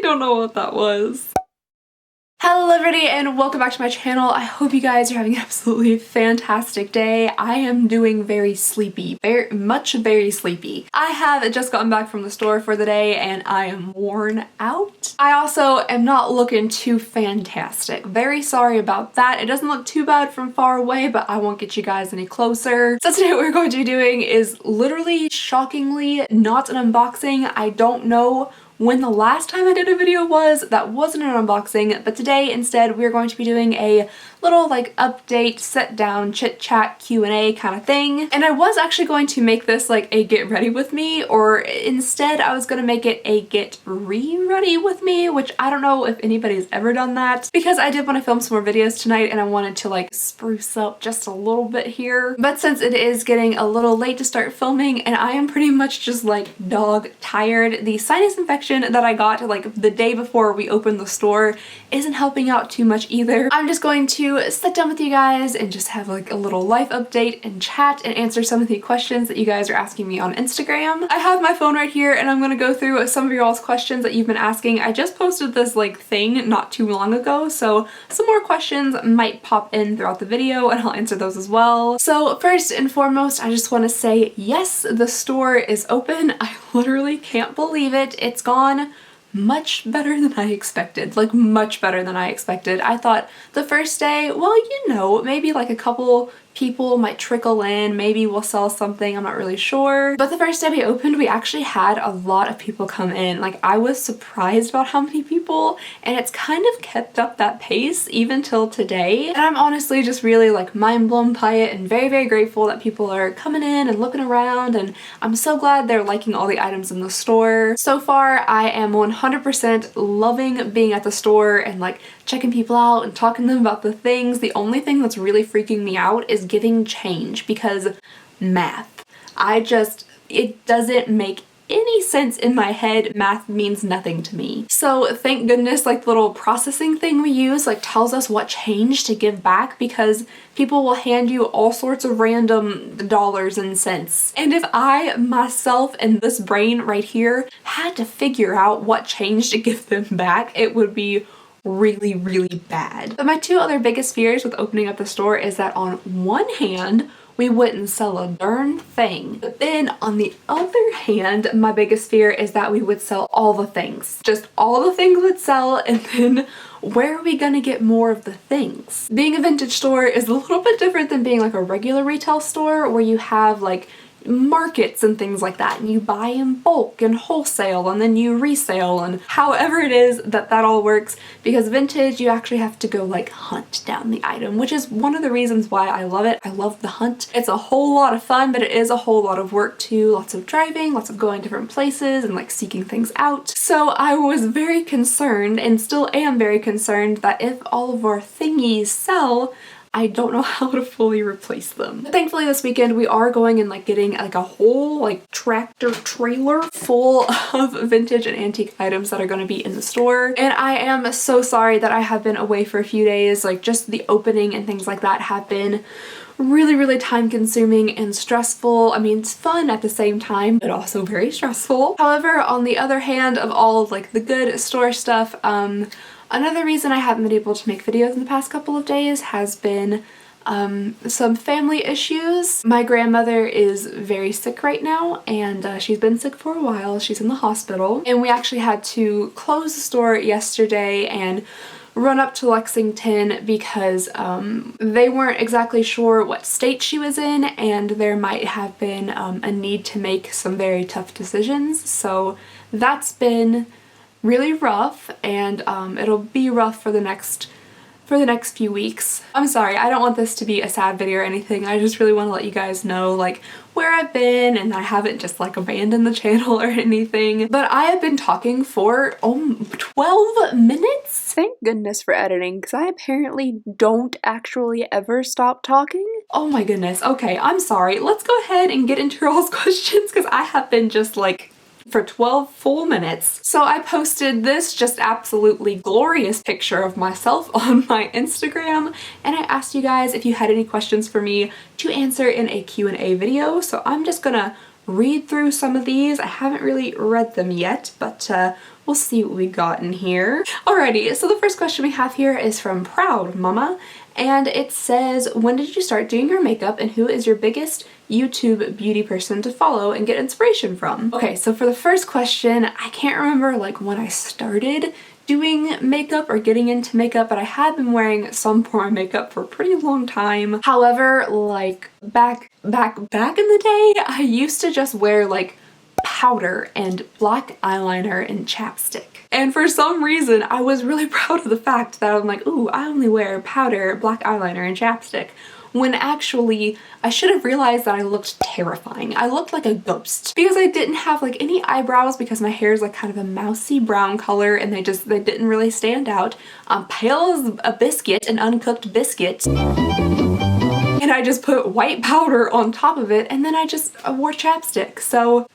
don't know what that was. Hello everybody and welcome back to my channel. I hope you guys are having an absolutely fantastic day. I am doing very sleepy, very sleepy. I have just gotten back from the store for the day and I am worn out. I also am not looking too fantastic. Very sorry about that. It doesn't look too bad from far away, but I won't get you guys any closer. So today what we're going to be doing is literally, shockingly, not an unboxing. I don't know when the last time I did a video was that wasn't an unboxing, but today instead we're going to be doing a little like update, sit down, chit chat, Q&A kind of thing. And I was actually going to make this like a get ready with me, or instead I was going to make it a get ready with me, which I don't know if anybody's ever done that, because I did want to film some more videos tonight and I wanted to like spruce up just a little bit here. But since it is getting a little late to start filming and I am pretty much just like dog tired, the sinus infection that I got like the day before we opened the store isn't helping out too much either. I'm just going to sit down with you guys and just have like a little life update and chat and answer some of the questions that you guys are asking me on Instagram. I have my phone right here and I'm gonna go through some of y'all's questions that you've been asking. I just posted this like thing not too long ago, so some more questions might pop in throughout the video and I'll answer those as well. So first and foremost, I just want to say yes, the store is open. I literally can't believe it. It's gone much better than I expected, like much better than I expected. I thought the first day, well, you know, maybe like a couple people might trickle in, maybe we'll sell something, I'm not really sure. But the first day we opened, we actually had a lot of people come in. Like I was surprised about how many people, and it's kind of kept up that pace even till today. And I'm honestly just really like mind blown by it and very grateful that people are coming in and looking around, and I'm so glad they're liking all the items in the store. So far, I am 100% loving being at the store and like checking people out and talking to them about the things. The only thing that's really freaking me out is getting change, because math. It doesn't make any sense in my head. Math means nothing to me. So thank goodness like the little processing thing we use like tells us what change to give back, because people will hand you all sorts of random dollars and cents. And if I myself and this brain right here had to figure out what change to give them back, it would be really bad. But my two other biggest fears with opening up the store is that on one hand, we wouldn't sell a darn thing. But then on the other hand, my biggest fear is that we would sell all the things. Just all the things would sell, and then where are we gonna get more of the things? Being a vintage store is a little bit different than being like a regular retail store where you have like markets and things like that, and you buy in bulk and wholesale and then you resale, and however it is that all works. Because vintage, you actually have to go like hunt down the item, which is one of the reasons why I love it. I love the hunt. It's a whole lot of fun, but it is a whole lot of work too. Lots of driving, lots of going different places and like seeking things out. So I was very concerned, and still am very concerned, that if all of our thingies sell, I don't know how to fully replace them. But thankfully this weekend we are going and like getting like a whole like tractor trailer full of vintage and antique items that are going to be in the store. And I am so sorry that I have been away for a few days. Like just the opening and things like that have been really time consuming and stressful. I mean, it's fun at the same time, but also very stressful. However, on the other hand of all of like the good store stuff, another reason I haven't been able to make videos in the past couple of days has been some family issues. My grandmother is very sick right now, and she's been sick for a while. She's in the hospital, and we actually had to close the store yesterday and run up to Lexington because they weren't exactly sure what state she was in, and there might have been a need to make some very tough decisions. So that's been really rough, and it'll be rough for the next few weeks. I'm sorry, I don't want this to be a sad video or anything. I just really want to let you guys know like where I've been, and I haven't just like abandoned the channel or anything. But I have been talking for 12 minutes. Thank goodness for editing, because I apparently don't actually ever stop talking. Oh my goodness. Okay, I'm sorry. Let's go ahead and get into y'all's questions, because I have been just like for 12 full minutes. So I posted this just absolutely glorious picture of myself on my Instagram, and I asked you guys if you had any questions for me to answer in a Q&A video. So I'm just gonna read through some of these. I haven't really read them yet, but we'll see what we got in here. Alrighty, so the first question we have here is from Proud Mama, and it says, when did you start doing your makeup and who is your biggest YouTube beauty person to follow and get inspiration from? Okay, so for the first question, I can't remember like when I started doing makeup or getting into makeup, but I had been wearing some form of makeup for a pretty long time. However, like back in the day, I used to just wear like powder and black eyeliner and chapstick. And for some reason, I was really proud of the fact that I'm like, ooh, I only wear powder, black eyeliner, and chapstick. When actually, I should have realized that I looked terrifying. I looked like a ghost because I didn't have like any eyebrows because my hair is like kind of a mousy brown color and they didn't really stand out. I'm pale as a biscuit, an uncooked biscuit. And I just put white powder on top of it and then I wore chapstick. So,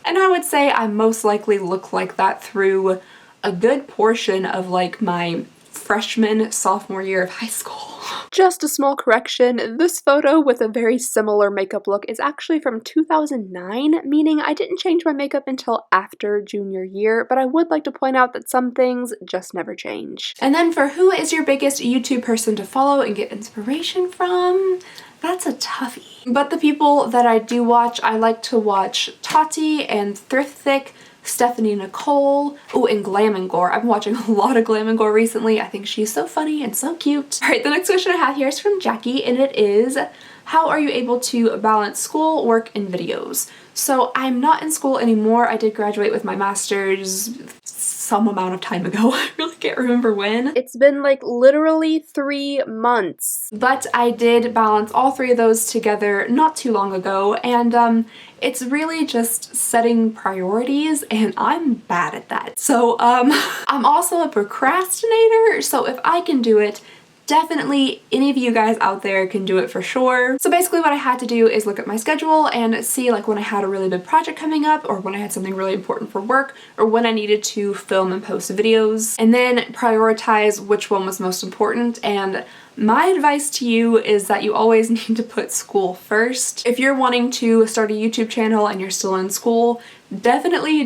and I would say I most likely look like that through a good portion of like my freshman, sophomore year of high school. Just a small correction, this photo with a very similar makeup look is actually from 2009, meaning I didn't change my makeup until after junior year, but I would like to point out that some things just never change. And then for who is your biggest YouTube person to follow and get inspiration from? That's a toughie. But the people that I do watch, I like to watch Tati and Thriftic, Stephanie Nicole, oh, and Glam and Gore. I've been watching a lot of Glam and Gore recently. I think she's so funny and so cute. All right, the next question I have here is from Jackie, and it is, how are you able to balance school, work, and videos? So I'm not in school anymore. I did graduate with my master's some amount of time ago. I really can't remember when. It's been like literally 3 months. But I did balance all 3 of those together not too long ago, and it's really just setting priorities, and I'm bad at that. So I'm also a procrastinator, so if I can do it, definitely any of you guys out there can do it for sure. So basically what I had to do is look at my schedule and see like when I had a really big project coming up or when I had something really important for work or when I needed to film and post videos, and then prioritize which one was most important. And my advice to you is that you always need to put school first. If you're wanting to start a YouTube channel and you're still in school, definitely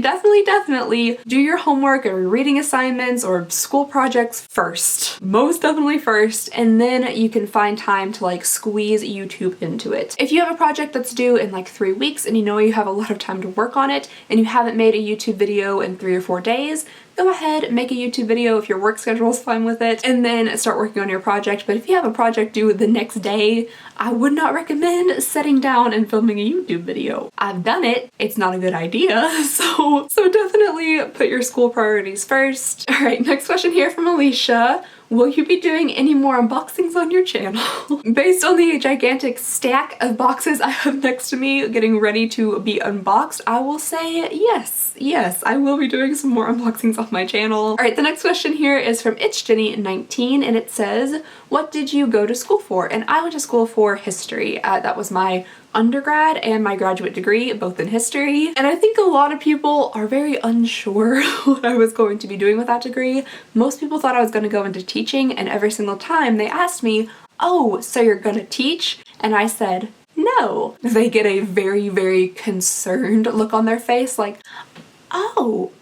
do your homework or reading assignments or school projects first. Most definitely first, and then you can find time to like squeeze YouTube into it. If you have a project that's due in like 3 weeks and you know you have a lot of time to work on it and you haven't made a YouTube video in 3 or 4 days, go ahead, make a YouTube video if your work schedule is fine with it, and then start working on your project. But if you have a project due the next day, I would not recommend sitting down and filming a YouTube video. I've done it. It's not a good idea. So definitely put your school priorities first. All right, next question here from Alicia. Will you be doing any more unboxings on your channel? Based on the gigantic stack of boxes I have next to me getting ready to be unboxed, I will say yes, I will be doing some more unboxings on my channel. All right, the next question here is from itchjenny19, and it says, what did you go to school for? And I went to school for history. That was my undergrad and my graduate degree, both in history. And I think a lot of people are very unsure what I was going to be doing with that degree. Most people thought I was going to go into teaching, and every single time they asked me, oh, so you're going to teach? And I said, no. They get a very, very concerned look on their face like, oh,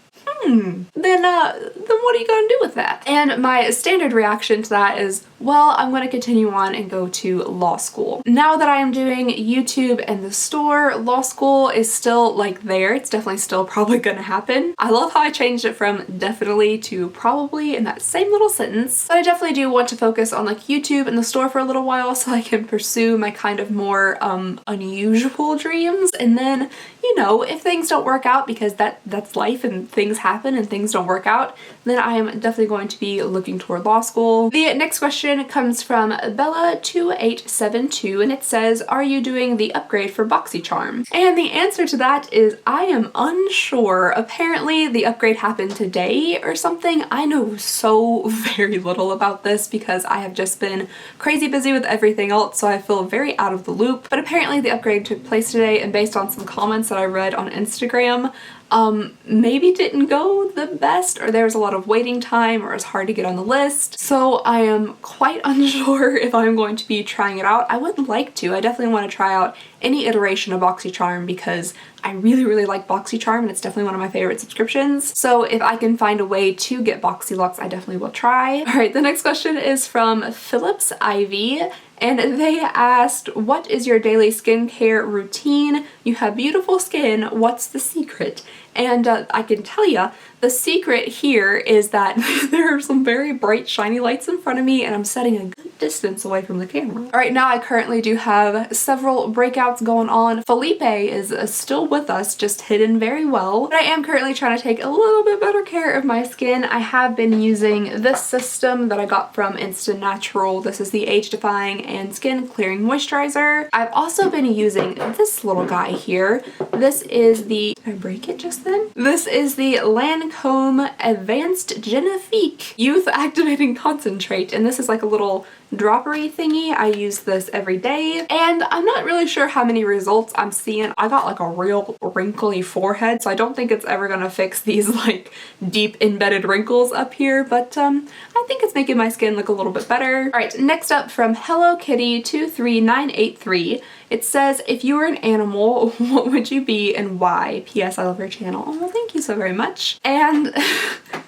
then what are you gonna do with that? And my standard reaction to that is, well, I'm gonna continue on and go to law school. Now that I am doing YouTube and the store, law school is still like there. It's definitely still probably gonna happen. I love how I changed it from definitely to probably in that same little sentence. But I definitely do want to focus on like YouTube and the store for a little while so I can pursue my kind of more unusual dreams. And then, you know, if things don't work out, because that's life and things happen and things don't work out, then I am definitely going to be looking toward law school. The next question comes from Bella2872, and it says, are you doing the upgrade for BoxyCharm? And the answer to that is I am unsure. Apparently the upgrade happened today or something. I know so very little about this because I have just been crazy busy with everything else, so I feel very out of the loop. But apparently the upgrade took place today, and based on some comments that I read on Instagram, maybe didn't go the best, or there was a lot of waiting time, or it was hard to get on the list. So I am quite unsure if I'm going to be trying it out. I would like to. I definitely want to try out any iteration of BoxyCharm because I really like BoxyCharm and it's definitely one of my favorite subscriptions. So if I can find a way to get BoxyLux, I definitely will try. All right, the next question is from Phillips Ivy. And they asked, what is your daily skincare routine? You have beautiful skin. What's the secret? And I can tell you, the secret here is that there are some very bright shiny lights in front of me and I'm setting a good distance away from the camera. All right, now I currently do have several breakouts going on. Felipe is still with us, just hidden very well. But I am currently trying to take a little bit better care of my skin. I have been using this system that I got from Instant Natural. This is the Age Defying and Skin Clearing Moisturizer. I've also been using this little guy here. This is the, did I break it just then? This is the Lancome Advanced Genifique Youth Activating Concentrate, and this is like a little droppery thingy. I use this every day and I'm not really sure how many results I'm seeing. I got like a real wrinkly forehead, so I don't think it's ever gonna fix these like deep embedded wrinkles up here, but I think it's making my skin look a little bit better. All right, next up from Hello Kitty 23983. It says, if you were an animal, what would you be and why? P.S. I love your channel. Oh, thank you so very much. And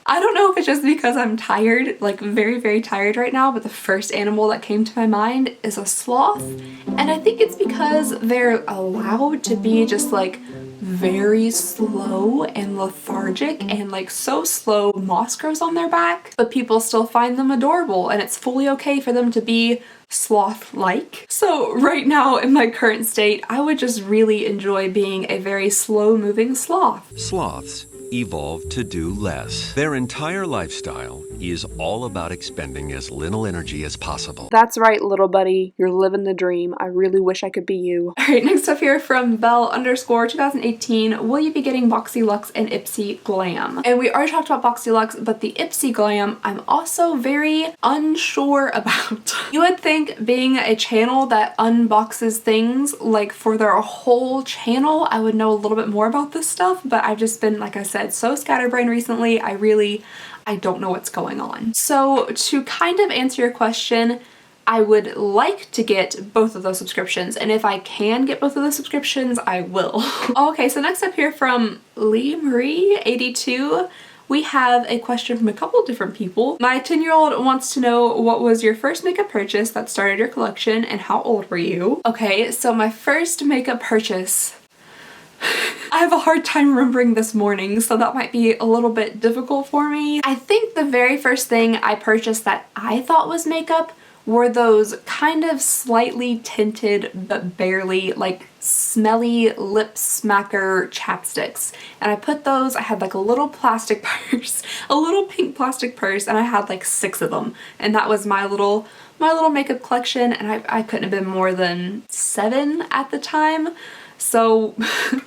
I don't know if it's just because I'm tired, like very tired right now, but the first animal that came to my mind is a sloth. And I think it's because they're allowed to be just like very slow and lethargic and like so slow moss grows on their back, but people still find them adorable and it's fully okay for them to be sloth-like. So right now in my current state, I would just really enjoy being a very slow-moving sloth. Sloths evolved to do less. Their entire lifestyle is all about expending as little energy as possible. That's right, little buddy. You're living the dream. I really wish I could be you. All right, next up here from Belle_2018, will you be getting BoxyLux and Ipsy Glam? And we already talked about BoxyLux, but the Ipsy Glam, I'm also very unsure about. You would think being a channel that unboxes things like for their whole channel, I would know a little bit more about this stuff, but I've just been, like I said, so scatterbrained recently. I don't know what's going on. So to kind of answer your question, I would like to get both of those subscriptions, and if I can get both of those subscriptions, I will. Okay, so next up here from Lee Marie 82, we have a question from a couple of different people. My 10-year-old wants to know, what was your first makeup purchase that started your collection and how old were you? Okay, so my first makeup purchase, I have a hard time remembering this morning, so that might be a little bit difficult for me. I think the very first thing I purchased that I thought was makeup were those kind of slightly tinted but barely like smelly lip smacker chapsticks. And I put those, I had like a little plastic purse, a little pink plastic purse, and I had like 6 of them. And that was my little makeup collection, and I couldn't have been more than 7 at the time. So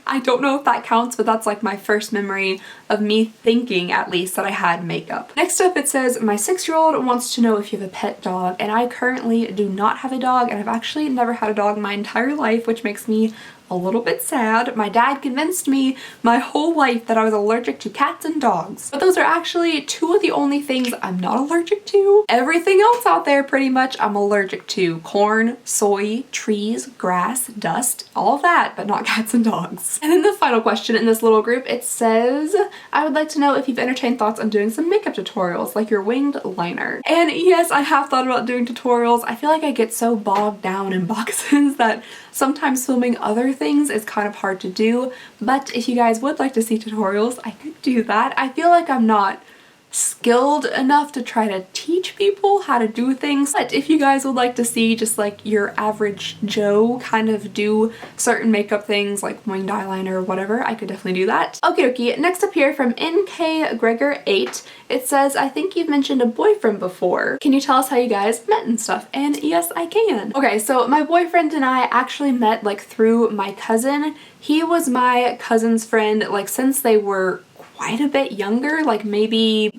I don't know if that counts, but that's like my first memory of me thinking at least that I had makeup. Next up it says, my 6-year-old wants to know if you have a pet dog, and I currently do not have a dog, and I've actually never had a dog my entire life, which makes me a little bit sad. My dad convinced me my whole life that I was allergic to cats and dogs. But those are actually 2 of the only things I'm not allergic to. Everything else out there pretty much I'm allergic to. Corn, soy, trees, grass, dust, all of that, but not cats and dogs. And then the final question in this little group, it says, I would like to know if you've entertained thoughts on doing some makeup tutorials like your winged liner. And yes, I have thought about doing tutorials. I feel like I get so bogged down in boxes that sometimes filming other things is kind of hard to do, but if you guys would like to see tutorials, I could do that. I feel like I'm not skilled enough to try to teach people how to do things, but if you guys would like to see just like your average Joe kind of do certain makeup things like winged eyeliner or whatever, I could definitely do that. Okie dokie, next up here from NK Gregor 8, it says, I think you've mentioned a boyfriend before. Can you tell us how you guys met and stuff? And yes, I can. Okay, so my boyfriend and I actually met like through my cousin. He was my cousin's friend like since they were quite a bit younger, like maybe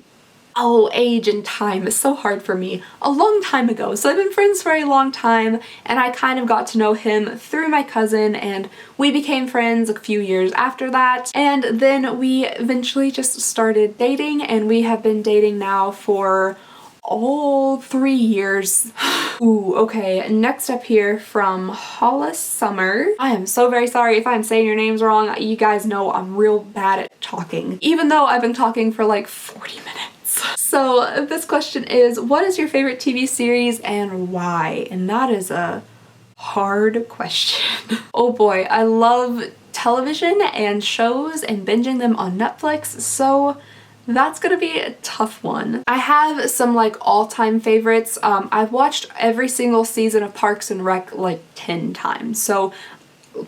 Oh, age and time is so hard for me. A long time ago. So I've been friends for a long time, and I kind of got to know him through my cousin, and we became friends a few years after that. And then we eventually just started dating, and we have been dating now for all 3 years. Ooh, okay, next up here from Hollis Summer. I am so very sorry if I'm saying your names wrong. You guys know I'm real bad at talking, even though I've been talking for like 40 minutes. So this question is, what is your favorite TV series and why? And that is a hard question. Oh boy, I love television and shows and binging them on Netflix, so that's gonna be a tough one. I have some like all-time favorites. I've watched every single season of Parks and Rec like 10 times, so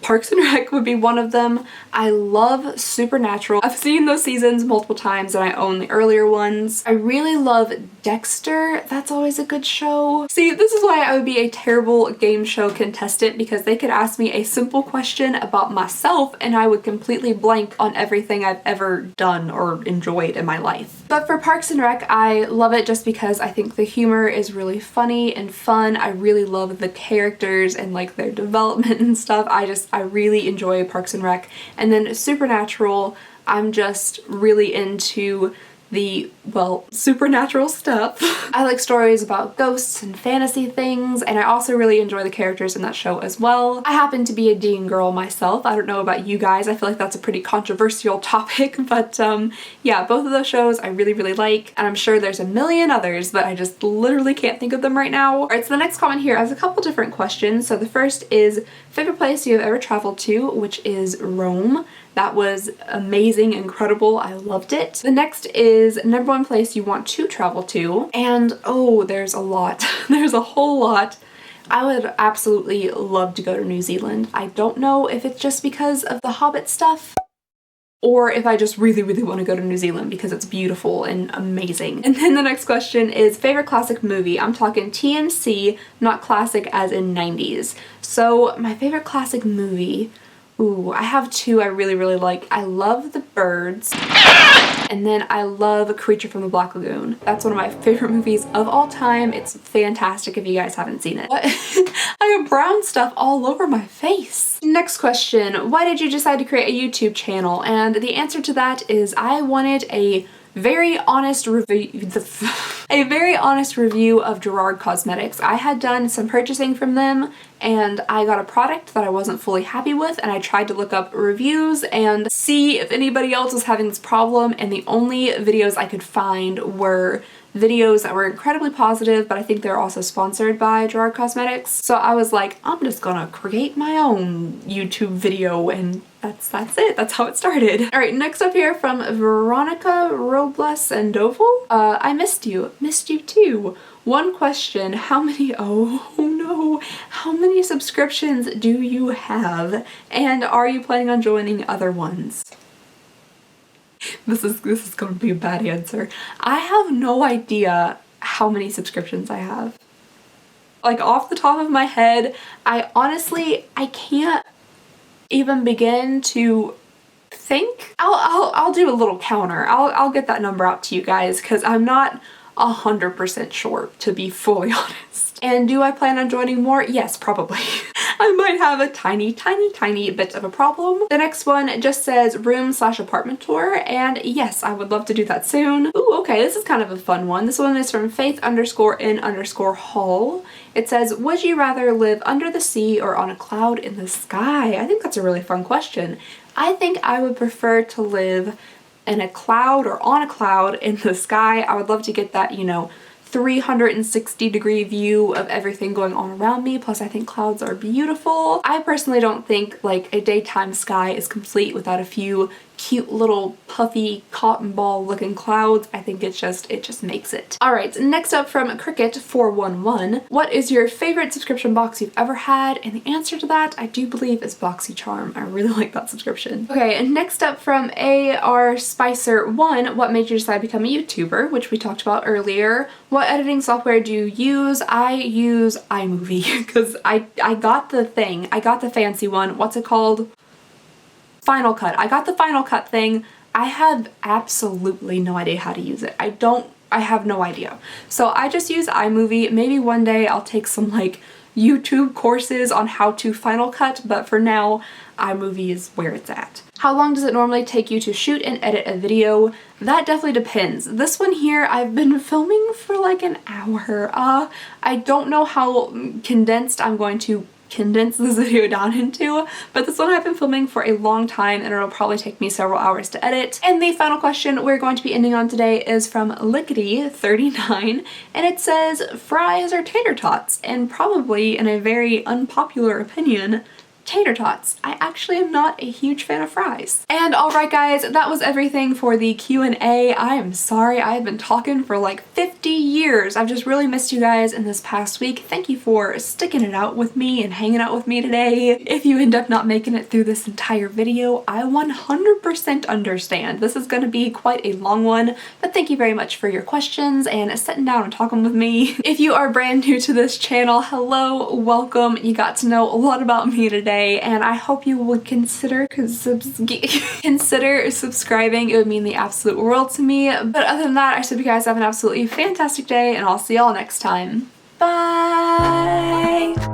Parks and Rec would be one of them. I love Supernatural. I've seen those seasons multiple times and I own the earlier ones. I really love Dexter. That's always a good show. See, this is why I would be a terrible game show contestant, because they could ask me a simple question about myself and I would completely blank on everything I've ever done or enjoyed in my life. But for Parks and Rec, I love it just because I think the humor is really funny and fun. I really love the characters and like their development and stuff. I really enjoy Parks and Rec. And then Supernatural, I'm just really into the, well, supernatural stuff. I like stories about ghosts and fantasy things, and I also really enjoy the characters in that show as well. I happen to be a Dean girl myself. I don't know about you guys. I feel like that's a pretty controversial topic, but yeah, both of those shows I really, really like, and I'm sure there's a million others, but I just literally can't think of them right now. All right, so the next comment here has a couple different questions. So the first is, favorite place you have ever traveled to, which is Rome. That was amazing, incredible, I loved it. The next is number one place you want to travel to, and oh, there's a lot. There's a whole lot. I would absolutely love to go to New Zealand. I don't know if it's just because of the Hobbit stuff, or if I just really, really want to go to New Zealand because it's beautiful and amazing. And then the next question is favorite classic movie. I'm talking TNC, not classic as in 90s. So my favorite classic movie, ooh, I have two I really, really like. I love The Birds, and then I love A Creature from the Black Lagoon. That's one of my favorite movies of all time. It's fantastic if you guys haven't seen it. What? I have brown stuff all over my face. Next question, why did you decide to create a YouTube channel? And the answer to that is I wanted a very honest review of Gerard Cosmetics. I had done some purchasing from them and I got a product that I wasn't fully happy with, and I tried to look up reviews and see if anybody else was having this problem, and the only videos I could find were videos that were incredibly positive, but I think they're also sponsored by Gerard Cosmetics. So I was like, I'm just gonna create my own YouTube video, and that's it. That's how it started. All right, next up here from Veronica Robles and Doval. I missed you. Missed you too. One question, how many subscriptions do you have? And are you planning on joining other ones? This is going to be a bad answer. I have no idea how many subscriptions I have. Like off the top of my head, I can't even begin to think. I'll do a little counter. I'll get that number out to you guys because I'm not 100% sure, to be fully honest. And do I plan on joining more? Yes, probably. I might have a tiny bit of a problem. The next one just says room/apartment tour, and yes, I would love to do that soon. Ooh, okay, this is kind of a fun one. This one is from Faith_in_Hall. It says, would you rather live under the sea or on a cloud in the sky? I think that's a really fun question. I think I would prefer to live in a cloud or on a cloud in the sky. I would love to get that, 360-degree view of everything going on around me. Plus I think clouds are beautiful. I personally don't think like a daytime sky is complete without a few cute little puffy cotton ball looking clouds. I think it just makes it. All right, next up from Cricket411, what is your favorite subscription box you've ever had? And the answer to that, I do believe, is BoxyCharm. I really like that subscription. Okay, and next up from ARSpicer1, what made you decide to become a YouTuber, which we talked about earlier. What editing software do you use? I use iMovie because I got the thing. I got the fancy one. What's it called? Final Cut. I got the Final Cut thing. I have absolutely no idea how to use it. I don't I have no idea. So I just use iMovie. Maybe one day I'll take some like YouTube courses on how to Final Cut, but for now, iMovie is where it's at. How long does it normally take you to shoot and edit a video? That definitely depends. This one here, I've been filming for like an hour. I don't know how condensed I'm going to condense this video down into, but this one I've been filming for a long time and it'll probably take me several hours to edit. And the final question we're going to be ending on today is from Lickety39, and it says fries or tater tots, and probably in a very unpopular opinion, tater tots. I actually am not a huge fan of fries. And alright guys, that was everything for the Q&A. I am sorry I have been talking for like 50 years. I've just really missed you guys in this past week. Thank you for sticking it out with me and hanging out with me today. If you end up not making it through this entire video, I 100% understand. This is going to be quite a long one, but thank you very much for your questions and sitting down and talking with me. If you are brand new to this channel, hello, welcome. You got to know a lot about me today, and I hope you would consider subscribing. It would mean the absolute world to me. But other than that, I hope you guys have an absolutely fantastic day, and I'll see y'all next time. Bye!